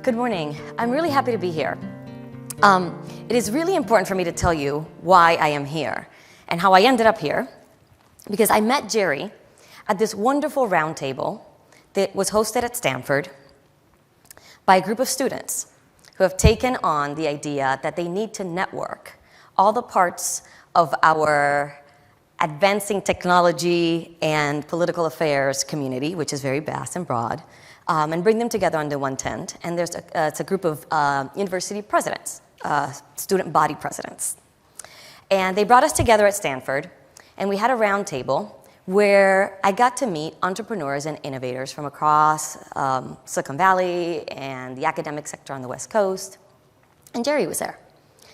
Good morning. I'm really happy to be here. It is really important for me to tell you why I am here and how I ended up here, because I met Jerry at this wonderful roundtable that was hosted at Stanford by a group of students who have taken on the idea that they need to network all the parts of our advancing technology and political affairs community, which is very vast and broad, and bring them together under one tent. And it's a group of university presidents, student body presidents. And they brought us together at Stanford, and we had a roundtable where I got to meet entrepreneurs and innovators from across Silicon Valley and the academic sector on the West Coast. And Jerry was there.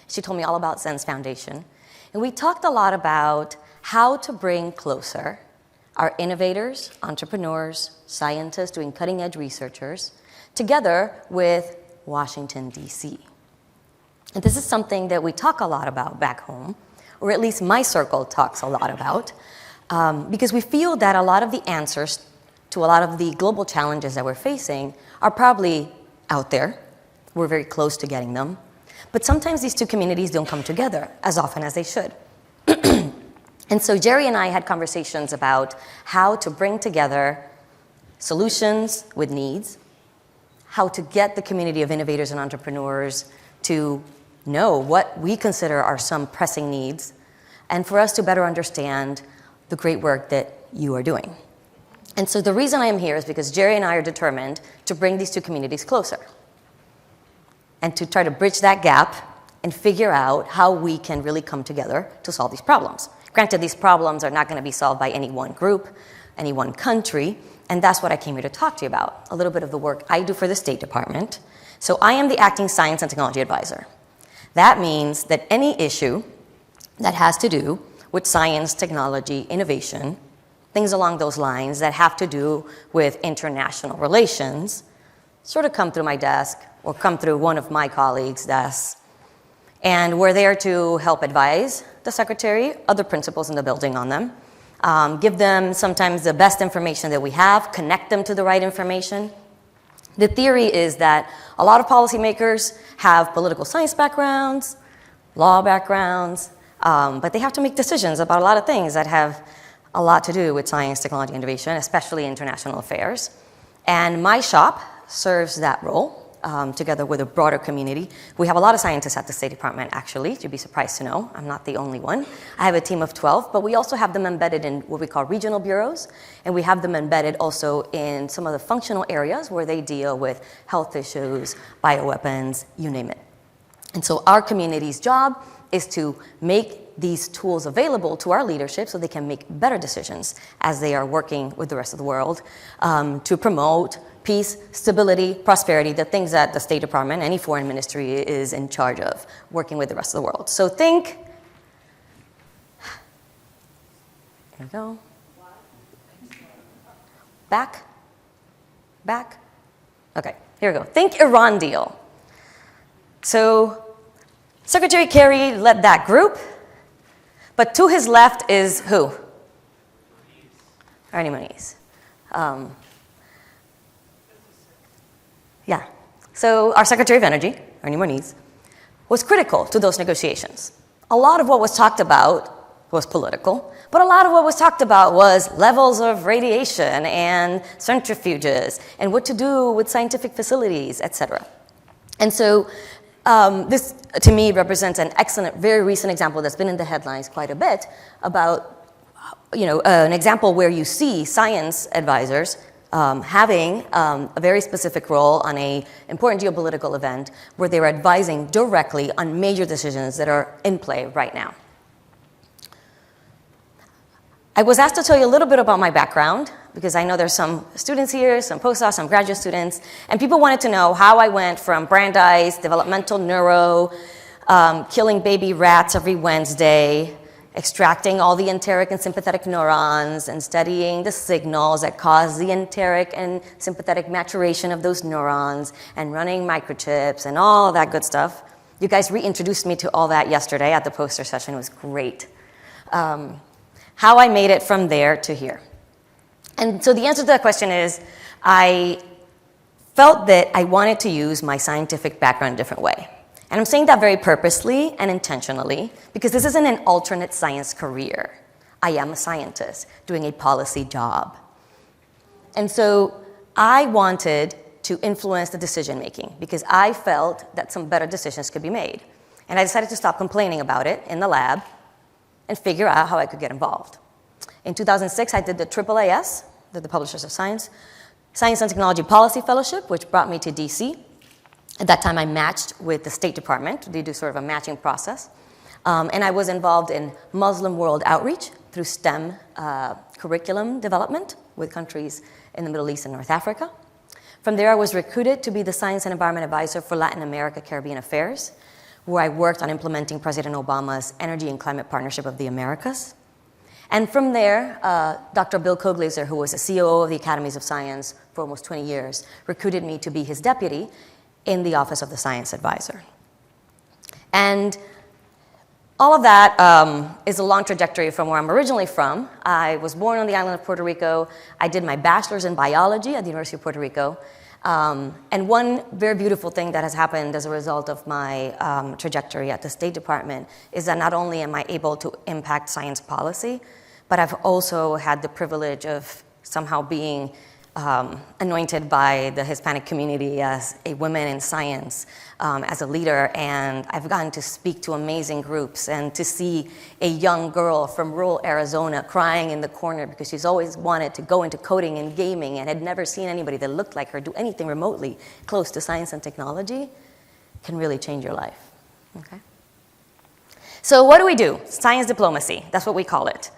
She told me all about Zen's Foundation. And we talked a lot about how to bring closer our innovators, entrepreneurs, scientists doing cutting-edge researchers, together with Washington, D.C. And this is something that we talk a lot about back home, or at least my circle talks a lot about, because we feel that a lot of the answers to a lot of the global challenges that we're facing are probably out there. We're very close to getting them. But sometimes these two communities don't come together as often as they should. And so Jerry and I had conversations about how to bring together solutions with needs, how to get the community of innovators and entrepreneurs to know what we consider are some pressing needs, and for us to better understand the great work that you are doing. And so the reason I am here is because Jerry and I are determined to bring these two communities closer and to try to bridge that gap and figure out how we can really come together to solve these problems. Granted, these problems are not going to be solved by any one group, any one country, and that's what I came here to talk to you about, a little bit of the work I do for the State Department. So I am the Acting Science and Technology Advisor. That means that any issue that has to do with science, technology, innovation, things along those lines that have to do with international relations, sort of come through my desk or come through one of my colleagues' desks. And we're there to help advise the secretary, other principals in the building on them, give them sometimes the best information that we have, connect them to the right information. The theory is that a lot of policymakers have political science backgrounds, law backgrounds, but they have to make decisions about a lot of things that have a lot to do with science, technology, innovation, especially international affairs. And my shop serves that role. Together with a broader community. We have a lot of scientists at the State Department, actually. You'd be surprised to know. I'm not the only one. I have a team of 12, but we also have them embedded in what we call regional bureaus, and we have them embedded also in some of the functional areas where they deal with health issues, bioweapons, you name it. And so our community's job is to make these tools available to our leadership so they can make better decisions as they are working with the rest of the world to promote peace, stability, prosperity, the things that the State Department, any foreign ministry is in charge of, working with the rest of the world. So think, here we go, back, okay, here we go. Think Iran deal. So Secretary Kerry led that group, but to his left is who? Ernie Moniz. Yeah, so our Secretary of Energy, Ernie Moniz, was critical to those negotiations. A lot of what was talked about was political, but a lot of what was talked about was levels of radiation and centrifuges and what to do with scientific facilities, et cetera. And so this, to me, represents an excellent, very recent example that's been in the headlines quite a bit about, an example where you see science advisors having a very specific role on an important geopolitical event where they were advising directly on major decisions that are in play right now. I was asked to tell you a little bit about my background because I know there's some students here, some postdocs, some graduate students, and people wanted to know how I went from Brandeis, developmental neuro, killing baby rats every Wednesday, extracting all the enteric and sympathetic neurons and studying the signals that cause the enteric and sympathetic maturation of those neurons and running microchips and all that good stuff. You guys reintroduced me to all that yesterday at the poster session. It was great. How I made it from there to here. And so the answer to that question is I felt that I wanted to use my scientific background in a different way. And I'm saying that very purposely and intentionally because this isn't an alternate science career. I am a scientist doing a policy job. And so I wanted to influence the decision making because I felt that some better decisions could be made. And I decided to stop complaining about it in the lab and figure out how I could get involved. In 2006, I did the AAAS, the Publishers of Science and Technology Policy Fellowship, which brought me to DC. At that time, I matched with the State Department. They do sort of a matching process. And I was involved in Muslim world outreach through STEM curriculum development with countries in the Middle East and North Africa. From there, I was recruited to be the Science and Environment Advisor for Latin America Caribbean Affairs, where I worked on implementing President Obama's Energy and Climate Partnership of the Americas. And from there, Dr. Bill Koglaser, who was the COO of the Academies of Science for almost 20 years, recruited me to be his deputy in the Office of the Science Advisor. And all of that is a long trajectory from where I'm originally from. I was born on the island of Puerto Rico. I did my bachelor's in biology at the University of Puerto Rico. And one very beautiful thing that has happened as a result of my trajectory at the State Department is that not only am I able to impact science policy, but I've also had the privilege of somehow being anointed by the Hispanic community as a woman in science, as a leader, and I've gotten to speak to amazing groups and to see a young girl from rural Arizona crying in the corner because she's always wanted to go into coding and gaming and had never seen anybody that looked like her do anything remotely close to science and technology can really change your life. Okay? So what do? Science diplomacy, that's what we call it.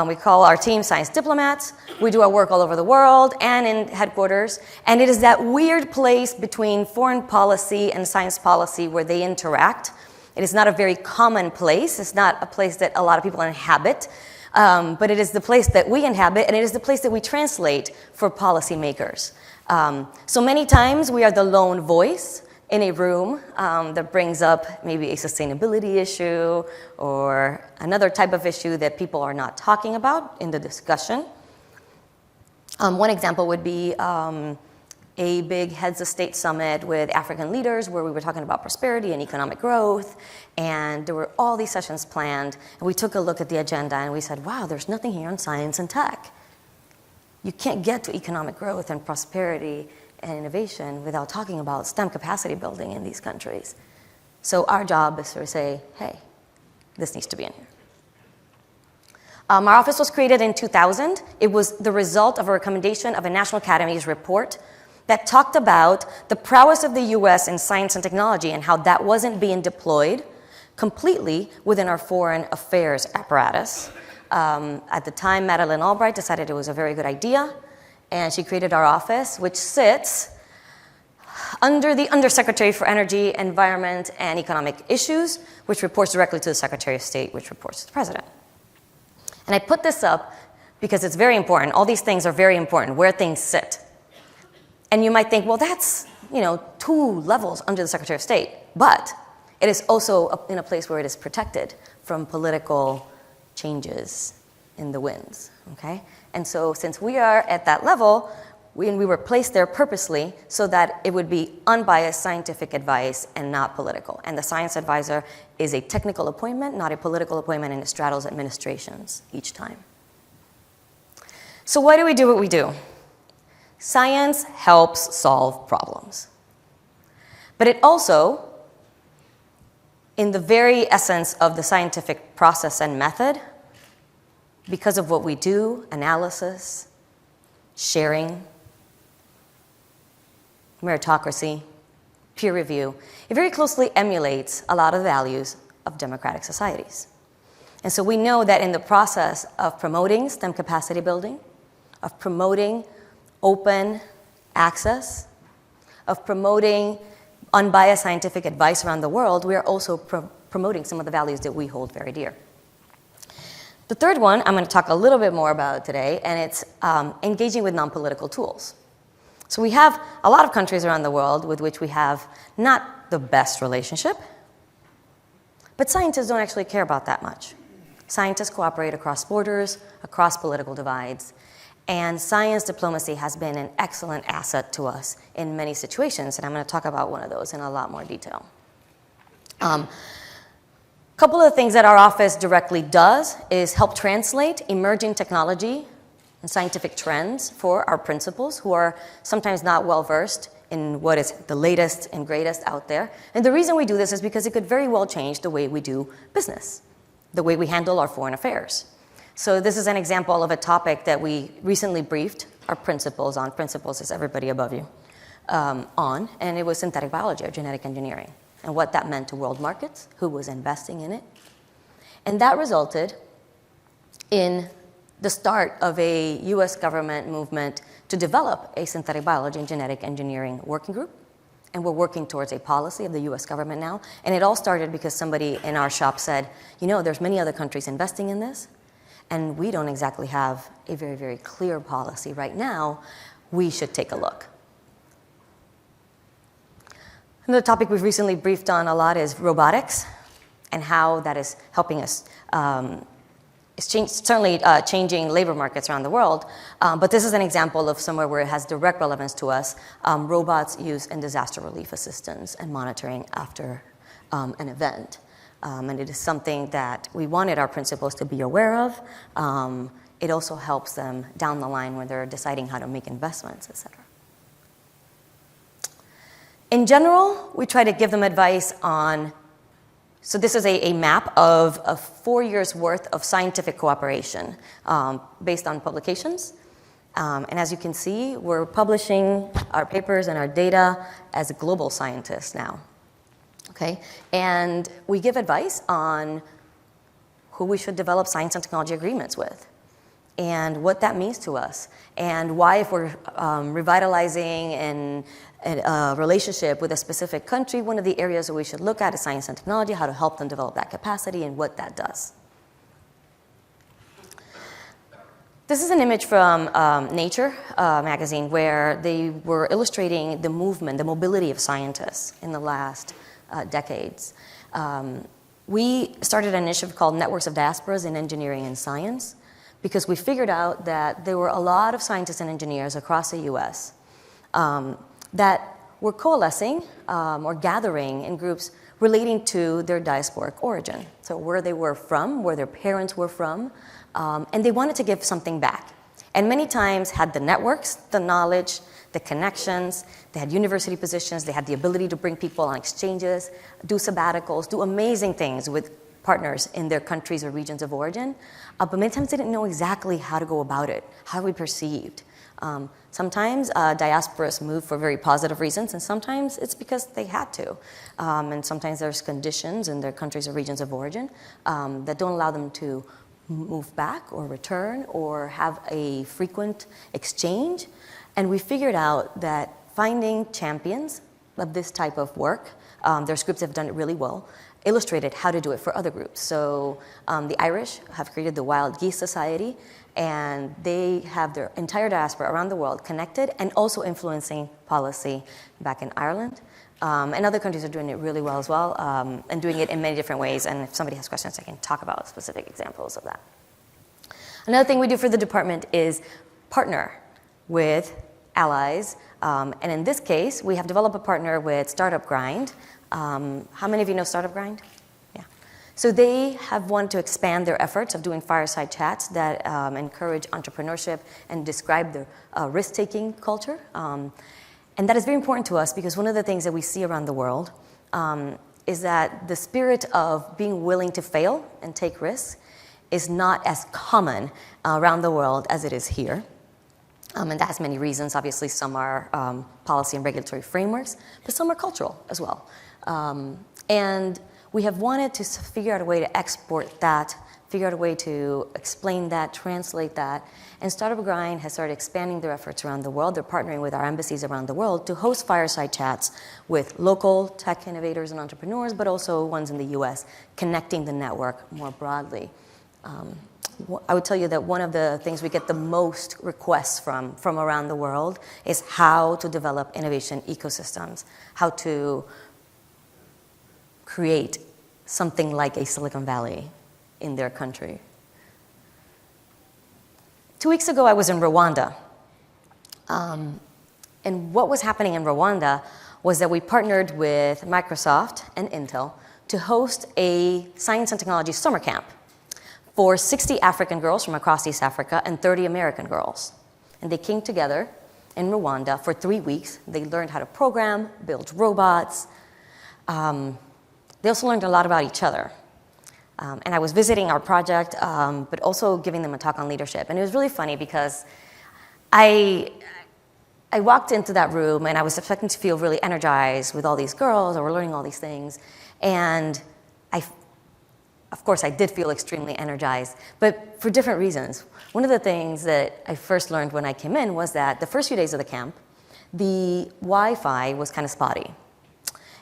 We call our team science diplomats. We do our work all over the world and in headquarters. And it is that weird place between foreign policy and science policy where they interact. It is not a very common place. It's not a place that a lot of people inhabit. But it is the place that we inhabit, and it is the place that we translate for policymakers. So many times we are the lone voice in a room that brings up maybe a sustainability issue or another type of issue that people are not talking about in the discussion. One example would be a big heads of state summit with African leaders where we were talking about prosperity and economic growth, and there were all these sessions planned, and we took a look at the agenda and we said, wow, there's nothing here on science and tech. You can't get to economic growth and prosperity and innovation without talking about STEM capacity building in these countries. So our job is to say, hey, this needs to be in here. Our office was created in 2000. It was the result of a recommendation of a National Academies report that talked about the prowess of the US in science and technology and how that wasn't being deployed completely within our foreign affairs apparatus. At the time, Madeleine Albright decided it was a very good idea, and she created our office, which sits under the Undersecretary for Energy, Environment, and Economic Issues, which reports directly to the Secretary of State, which reports to the President. And I put this up because it's very important. All these things are very important, where things sit. And you might think, well, that's 2 levels under the Secretary of State. But it is also in a place where it is protected from political changes in the winds, okay? And so since we are at that level, we were placed there purposely so that it would be unbiased scientific advice and not political. And the science advisor is a technical appointment, not a political appointment, and it straddles administrations each time. So why do we do what we do? Science helps solve problems. But it also, in the very essence of the scientific process and method, because of what we do, analysis, sharing, meritocracy, peer review, it very closely emulates a lot of the values of democratic societies. And so we know that in the process of promoting STEM capacity building, of promoting open access, of promoting unbiased scientific advice around the world, we are also promoting some of the values that we hold very dear. The third one I'm going to talk a little bit more about today, and it's engaging with non-political tools. So we have a lot of countries around the world with which we have not the best relationship, but scientists don't actually care about that much. Scientists cooperate across borders, across political divides, And science diplomacy has been an excellent asset to us in many situations, and I'm going to talk about one of those in a lot more detail. A couple of things that our office directly does is help translate emerging technology and scientific trends for our principals who are sometimes not well-versed in what is the latest and greatest out there. And the reason we do this is because it could very well change the way we do business, the way we handle our foreign affairs. So this is an example of a topic that we recently briefed our principals on. Principals is everybody above you on, and it was synthetic biology or genetic engineering and what that meant to world markets, who was investing in it. And that resulted in the start of a US government movement to develop a synthetic biology and genetic engineering working group. And we're working towards a policy of the US government now. And it all started because somebody in our shop said, you know, there's many other countries investing in this, and we don't exactly have a very, very clear policy right now. We should take a look. Another topic we've recently briefed on a lot is robotics and how that is helping us. It's certainly changing labor markets around the world, but this is an example of somewhere where it has direct relevance to us, robots used in disaster relief assistance and monitoring after an event. And it is something that we wanted our principals to be aware of. It also helps them down the line when they're deciding how to make investments, et cetera. In general, we try to give them advice on, so this is a map of 4 years' worth of scientific cooperation based on publications. And as you can see, we're publishing our papers and our data as global scientists now. Okay, and we give advice on who we should develop science and technology agreements with and what that means to us and why, if we're revitalizing a relationship with a specific country, one of the areas that we should look at is science and technology, how to help them develop that capacity and what that does. This is an image from Nature magazine where they were illustrating the movement, the mobility of scientists in the last decades. We started an initiative called Networks of Diasporas in Engineering and Science because we figured out that there were a lot of scientists and engineers across the US that were coalescing or gathering in groups relating to their diasporic origin. So where they were from, where their parents were from, and they wanted to give something back. And many times had the networks, the knowledge, the connections, they had university positions, they had the ability to bring people on exchanges, do sabbaticals, do amazing things with partners in their countries or regions of origin, but many times they didn't know exactly how to go about it, how to be perceived. Sometimes diasporas move for very positive reasons, and sometimes it's because they had to. And sometimes there's conditions in their countries or regions of origin that don't allow them to move back or return or have a frequent exchange. And we figured out that finding champions of this type of work, there's groups that have done it really well, illustrated how to do it for other groups. So the Irish have created the Wild Geese Society, and they have their entire diaspora around the world connected and also influencing policy back in Ireland. And other countries are doing it really well as well, and doing it in many different ways. And if somebody has questions, I can talk about specific examples of that. Another thing we do for the department is partner with allies. And in this case, we have developed a partner with Startup Grind. How many of you know Startup Grind? Yeah. So they have wanted to expand their efforts of doing fireside chats that encourage entrepreneurship and describe their risk-taking culture. And that is very important to us because one of the things that we see around the world is that the spirit of being willing to fail and take risks is not as common around the world as it is here. And that has many reasons. Obviously, some are policy and regulatory frameworks, but some are cultural as well. And we have wanted to figure out a way to export that, figure out a way to explain that, translate that. And Startup Grind has started expanding their efforts around the world. They're partnering with our embassies around the world to host fireside chats with local tech innovators and entrepreneurs, but also ones in the US, connecting the network more broadly. I would tell you that one of the things we get the most requests from around the world is how to develop innovation ecosystems, how to create something like a Silicon Valley in their country. 2 weeks ago, I was in Rwanda. And what was happening in Rwanda was that we partnered with Microsoft and Intel to host a science and technology summer camp for 60 African girls from across East Africa and 30 American girls. And they came together in Rwanda for 3 weeks. They learned how to program, build robots. They also learned a lot about each other. And I was visiting our project, but also giving them a talk on leadership. And it was really funny because I walked into that room and I was expecting to feel really energized with all these girls, and we're learning all these things. And of course, I did feel extremely energized, but for different reasons. One of the things that I first learned when I came in was that the first few days of the camp, the Wi-Fi was kind of spotty.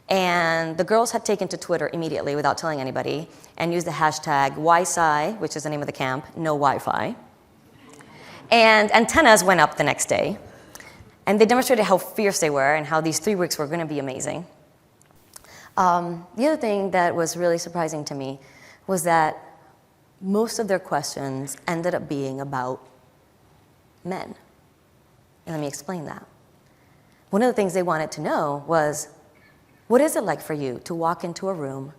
And the girls had taken to Twitter immediately without telling anybody and used the hashtag YSci, which is the name of the camp, no Wi-Fi. And antennas went up the next day. And they demonstrated how fierce they were and how these 3 weeks were going to be amazing. The other thing that was really surprising to me was that most of their questions ended up being about men. And let me explain that. One of the things they wanted to know was, what is it like for you to walk into a room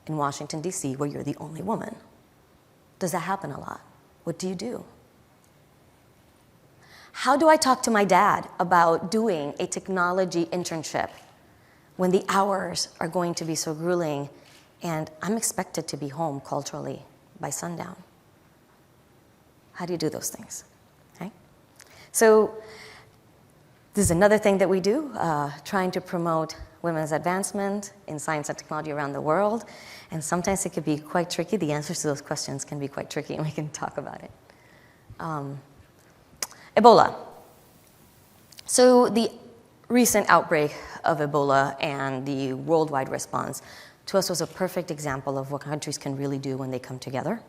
in Washington, D.C., where you're the only woman? Does that happen a lot? What do you do? How do I talk to my dad about doing a technology internship when the hours are going to be so grueling and I'm expected to be home culturally by sundown? How do you do those things? Okay? So this is another thing that we do, trying to promote women's advancement in science and technology around the world. And sometimes it can be quite tricky. The answers to those questions can be quite tricky, and we can talk about it. Ebola. So the recent outbreak of Ebola and the worldwide response to us was a perfect example of what countries can really do when they come together.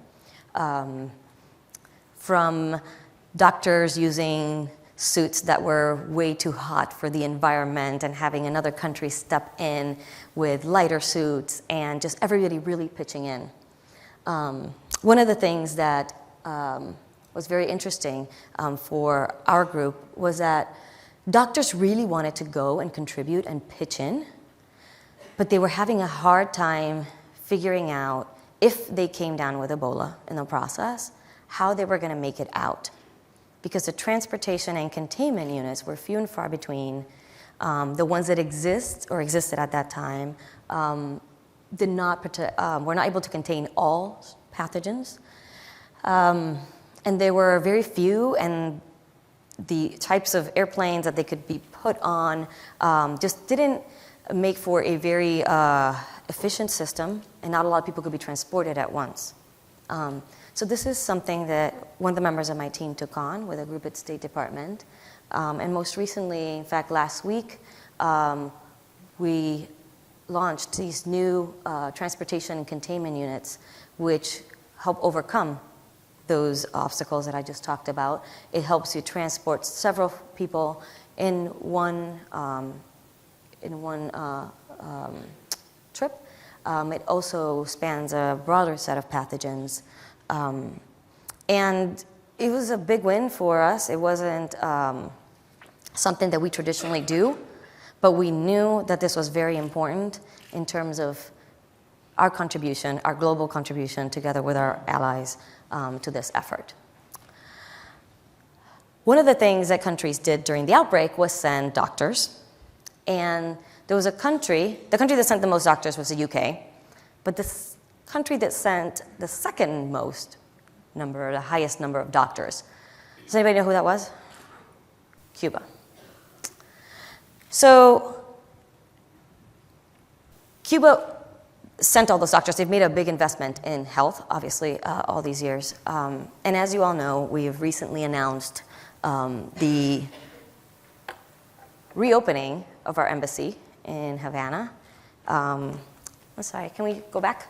From doctors using suits that were way too hot for the environment and having another country step in with lighter suits and just everybody really pitching in. One of the things that was very interesting for our group was that doctors really wanted to go and contribute and pitch in, but they were having a hard time figuring out, if they came down with Ebola in the process, how they were going to make it out. Because the transportation and containment units were few and far between. The ones that existed at that time were not able to contain all pathogens. And there were very few, and the types of airplanes that they could be put on just didn't make for a very efficient system, and not a lot of people could be transported at once. So this is something that one of the members of my team took on with a group at State Department. And most recently, in fact, last week, we launched these new transportation and containment units, which help overcome those obstacles that I just talked about. It helps you transport several people in one trip. It also spans a broader set of pathogens. And it was a big win for us. It wasn't something that we traditionally do, but we knew that this was very important in terms of our contribution, our global contribution, together with our allies to this effort. One of the things that countries did during the outbreak was send doctors. And there was the country that sent the most doctors was the UK, but the country that sent the second most number, the highest number of doctors. Does anybody know who that was? Cuba. So Cuba sent all those doctors. They've made a big investment in health, obviously, all these years. And as you all know, we have recently announced the reopening of our embassy in Havana. I'm sorry, can we go back?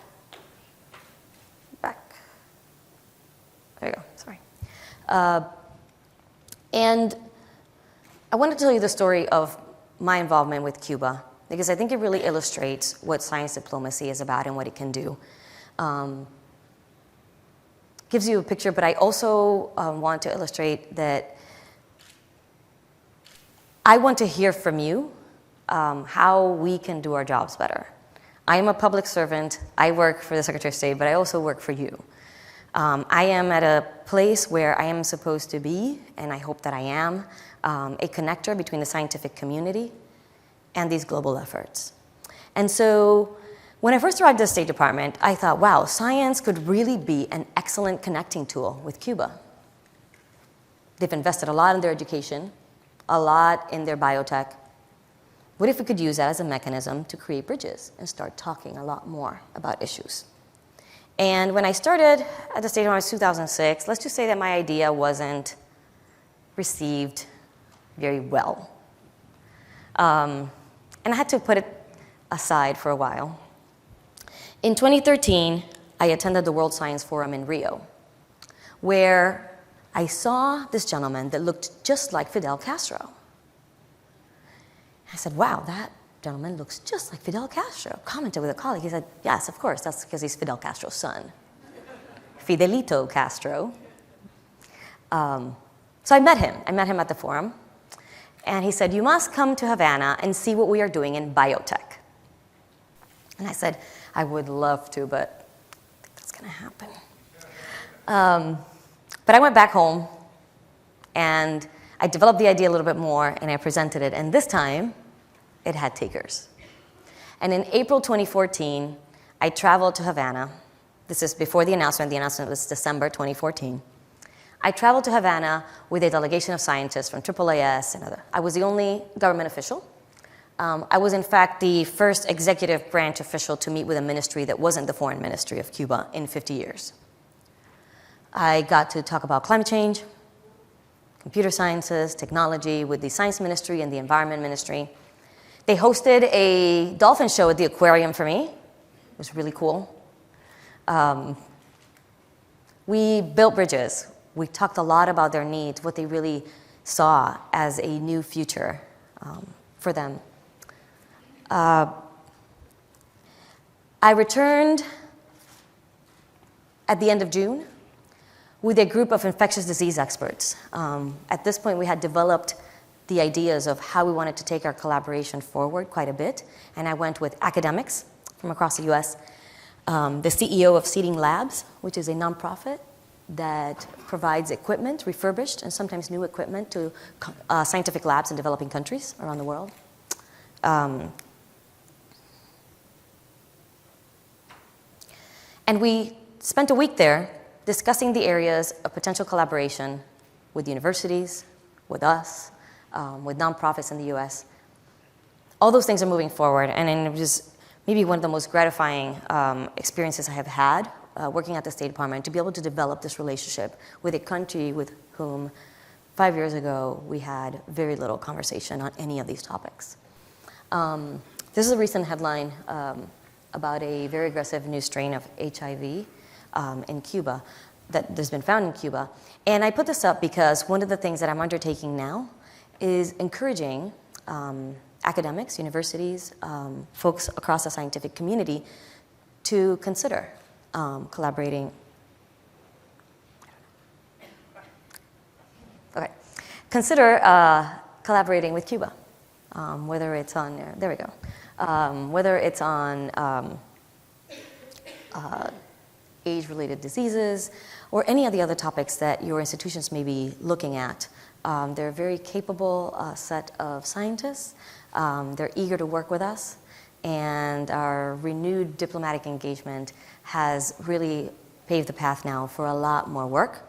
Back. There you go, sorry. And I want to tell you the story of my involvement with Cuba, because I think it really illustrates what science diplomacy is about and what it can do. gives you a picture, but I also want to illustrate that I want to hear from you how we can do our jobs better. I am a public servant. I work for the Secretary of State, but I also work for you. I am at a place where I am supposed to be, and I hope that I am, a connector between the scientific community and these global efforts. And so when I first arrived at the State Department, I thought, wow, science could really be an excellent connecting tool with Cuba. They've invested a lot in their education, a lot in their biotech. What if we could use that as a mechanism to create bridges and start talking a lot more about issues? And when I started at the State Department in 2006, let's just say that my idea wasn't received very well. And I had to put it aside for a while. In 2013, I attended the World Science Forum in Rio, where I saw this gentleman that looked just like Fidel Castro. I said, wow, that gentleman looks just like Fidel Castro. Commented with a colleague. He said, yes, of course, that's because he's Fidel Castro's son, Fidelito Castro. So I met him. I met him at the forum. And he said, you must come to Havana and see what we are doing in biotech. And I said, I would love to, but I think that's going to happen. But I went back home, and I developed the idea a little bit more, and I presented it. And this time, it had takers. And in April 2014, I traveled to Havana. This is before the announcement. The announcement was December 2014. I traveled to Havana with a delegation of scientists from AAAS and other. I was the only government official. I was, in fact, the first executive branch official to meet with a ministry that wasn't the foreign ministry of Cuba in 50 years. I got to talk about climate change, computer sciences, technology with the science ministry and the environment ministry. They hosted a dolphin show at the aquarium for me. It was really cool. We built bridges. We talked a lot about their needs, what they really saw as a new future for them. I returned at the end of June with a group of infectious disease experts. At this point, we had developed the ideas of how we wanted to take our collaboration forward quite a bit, and I went with academics from across the US, the CEO of Seeding Labs, which is a nonprofit that provides equipment, refurbished and sometimes new equipment to scientific labs in developing countries around the world. And we spent a week there discussing the areas of potential collaboration with universities, with us, with nonprofits in the US. All those things are moving forward, and it was maybe one of the most gratifying experiences I have had working at the State Department, to be able to develop this relationship with a country with whom 5 years ago we had very little conversation on any of these topics. This is a recent headline about a very aggressive new strain of HIV in Cuba that has been found in Cuba. And I put this up because one of the things that I'm undertaking now is encouraging academics, universities, folks across the scientific community to consider collaborating. Okay. Consider collaborating with Cuba, whether it's on, there we go, whether it's on age-related diseases or any of the other topics that your institutions may be looking at. They're a very capable set of scientists. They're eager to work with us, and our renewed diplomatic engagement has really paved the path now for a lot more work.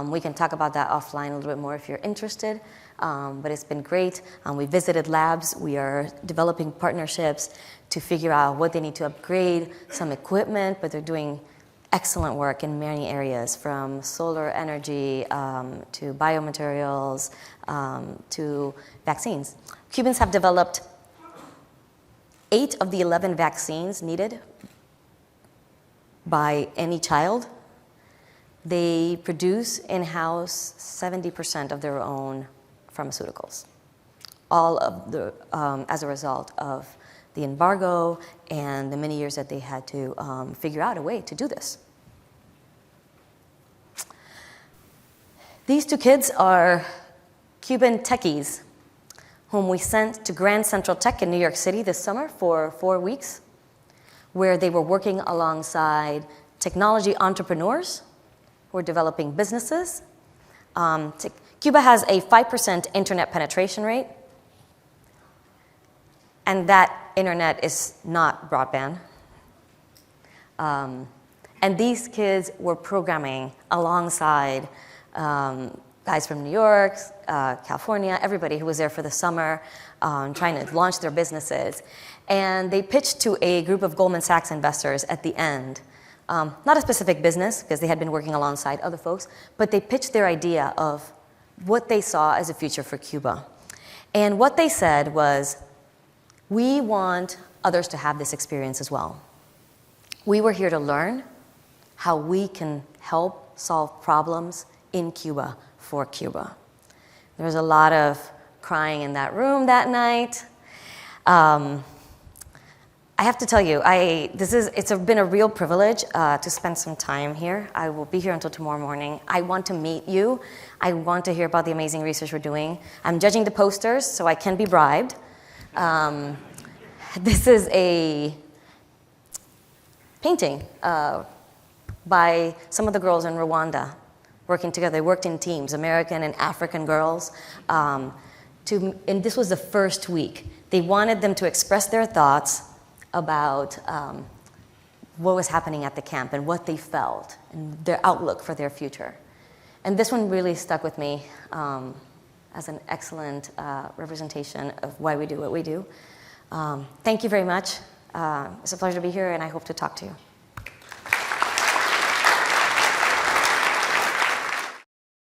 We can talk about that offline a little bit more if you're interested, but it's been great. We visited labs. We are developing partnerships to figure out what they need to upgrade, some equipment, but they're doing excellent work in many areas, from solar energy to biomaterials to vaccines. Cubans have developed 8 of the 11 vaccines needed by any child. They produce in-house 70% of their own pharmaceuticals, all of the, as a result of the embargo and the many years that they had to figure out a way to do this. These two kids are Cuban techies whom we sent to Grand Central Tech in New York City this summer for 4 weeks, where they were working alongside technology entrepreneurs who are developing businesses. Cuba has a 5% internet penetration rate, and that internet is not broadband. And these kids were programming alongside guys from New York, California, everybody who was there for the summer, trying to launch their businesses. And they pitched to a group of Goldman Sachs investors at the end. Not a specific business, because they had been working alongside other folks, but they pitched their idea of what they saw as a future for Cuba. And what they said was, we want others to have this experience as well. We were here to learn how we can help solve problems in Cuba for Cuba. There was a lot of crying in that room that night. I have to tell you, it's been a real privilege to spend some time here. I will be here until tomorrow morning. I want to meet you. I want to hear about the amazing research we're doing. I'm judging the posters, so I can be bribed. This is a painting by some of the girls in Rwanda working together. They worked in teams, American and African girls. And this was the first week. They wanted them to express their thoughts about what was happening at the camp and what they felt and their outlook for their future. And this one really stuck with me as an excellent representation of why we do what we do. Thank you very much. It's a pleasure to be here, and I hope to talk to you.